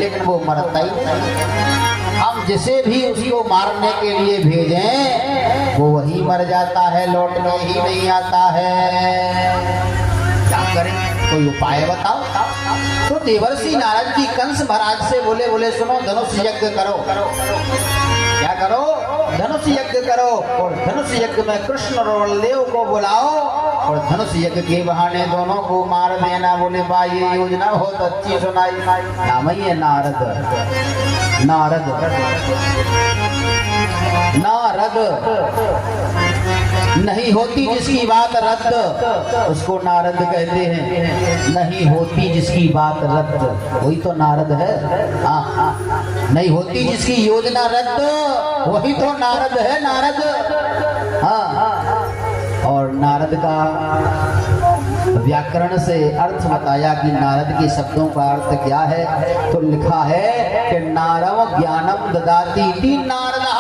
लेकिन वो मरता ही नहीं। हम जिसे भी उसको मारने के लिए भेजें वो वही मर जाता है, लौटने ही नहीं आता है। क्या करें, कोई उपाय बताओ। तो देवर्षि नारद जी कंस महाराज से बोले सुनो, धनुष यज्ञ करो। क्या करो? धनुष यज्ञ करो, और धनुष यज्ञ में कृष्ण और बलदेव को बुलाओ और धनुष यज्ञ के बहाने दोनों को मार देना। बोले बा ये योजना बहुत अच्छी सुनाई। नाम ही है नारद। नारद नारद नहीं होती जिसकी बात रद्द, उसको नारद कहते हैं। नहीं होती जिसकी बात रद्द, वही तो नारद है। नहीं होती जिसकी योजना रद्द, वही तो नारद है, नारद। और नारद का व्याकरण से अर्थ बताया कि नारद के शब्दों का अर्थ क्या है। तो लिखा है कि नारम ज्ञानम ददाती इति नारदः,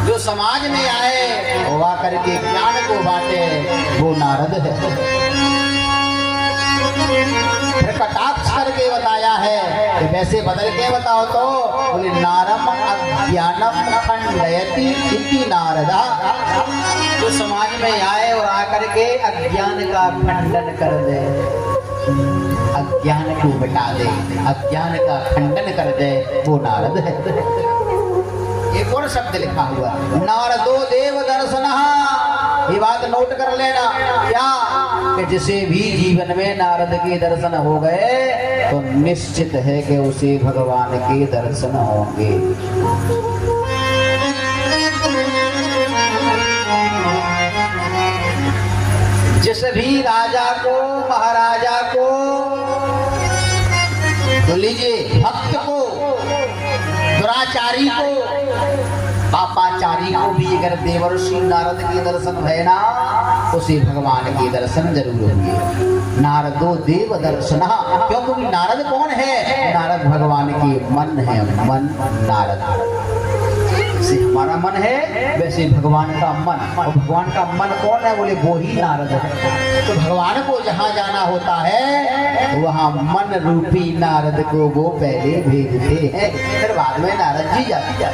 जो समाज में आए वो आकर के ज्ञान को बांटे, वो नारद है। फिर कटाक्ष करके बताया है कि वैसे बदल के बताओ तो बोले नारम अज्ञानम खंडयति इति नारदा, जो समाज में आए और आकर के अज्ञान का खंडन कर दे, अज्ञान को मिटा दे, अज्ञान का खंडन कर दे, वो नारद है। एक और शब्द लिखा हुआ नारदो देव दर्शनः, ये बात नोट कर लेना। क्या कि जिसे भी जीवन में नारद के दर्शन हो गए तो निश्चित है कि उसे भगवान के दर्शन होंगे। जिस भी राजा को, महाराजा को, तो लीजिए भक्त को, दुराचारी को, पापाचारी को भी अगर देवर्षि नारद के दर्शन है ना, उसे भगवान के दर्शन जरूर होंगे। नारदो देव दर्शन, क्योंकि नारद कौन है? नारद भगवान के मन है, मन नारद। जैसे हमारा मन है वैसे भगवान का मन, और भगवान का मन कौन है? बोले वो ही नारद है। तो भगवान को जहाँ जाना होता है वहाँ मन रूपी नारद को वो पहले भेजते हैं, फिर बाद में नारद जी जाते।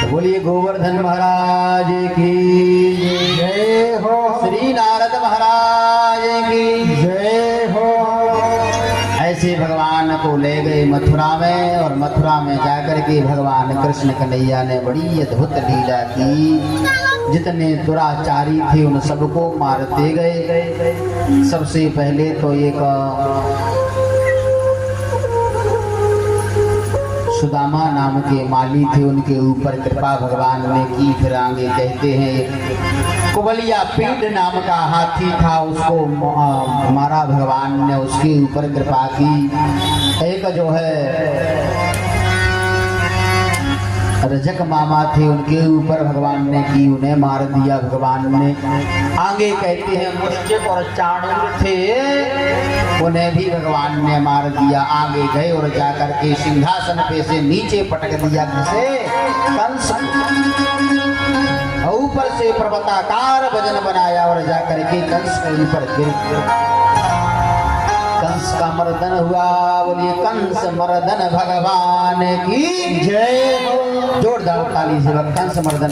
तो बोलिए गोवर्धन महाराज की जय हो, श्री नारद महाराज की जय हो। ऐसे भगवान को ले गए मथुरा में, और मथुरा में जाकर के भगवान कृष्ण कन्हैया ने बड़ी अद्भुत लीला की। जितने दुराचारी थे उन सबको मारते गए। सबसे पहले तो एक सुदामा नाम के माली थे, उनके ऊपर कृपा भगवान ने की। फिर आगे कहते हैं कुबलिया पीठ नाम का हाथी था, उसको मारा भगवान ने, उसके ऊपर कृपा की। एक जो है रजक मामा थे, उनके ऊपर भगवान ने की, उन्हें मार दिया भगवान ने। आगे कहते हैं मुश्किल और चाणूर थे, उन्हें भी भगवान ने मार दिया। आगे गए और जाकर के सिंहासन पे से नीचे पटक दिया किसे? कंस। ऊपर से पर्वताकार वजन बनाया और जाकर के कंस के ऊपर गिर कंस का मर्दन हुआ। बोलिए कंस मर्दन भगवान की जय। जोरदार ताली से कंस मर्दन।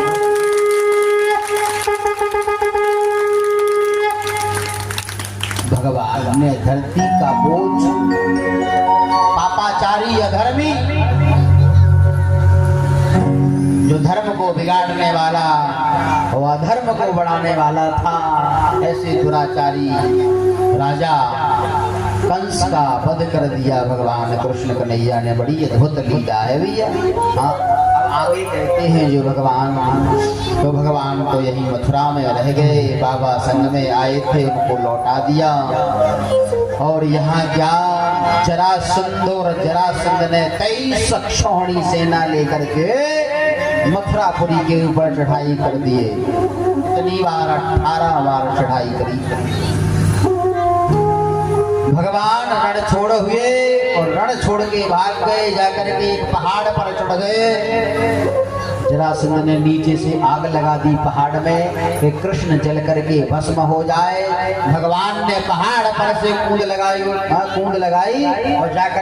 भगवान ने धरती का बोझ, पापाचारी अधर्मी, जो धर्म को बिगाड़ने वाला और अधर्म को बढ़ाने वाला था, ऐसे दुराचारी राजा कंस का वध कर दिया भगवान कृष्ण कन्हैया ने। बड़ी अद्भुत लीला है भैया। आगे कहते हैं जो भगवान तो यही मथुरा में रह गए, बाबा संग में आए थे, उनको लौटा दिया। और यहाँ क्या जरासंध और जरासंध ने 23 क्षौहिणी सेना लेकर के मथुरापुरी के ऊपर चढ़ाई कर दिए। इतनी बार 18 बार चढ़ाई करी। भगवान रण छोड़ हुए और रण छोड़ के भाग गए, जाकर के एक पहाड़ पर चढ़ गए। जरासंध ने नीचे से आग लगा दी पहाड़ में कि कृष्ण जल करके भस्म हो जाए। भगवान ने पहाड़ पर से कूंद लगाई और जाकर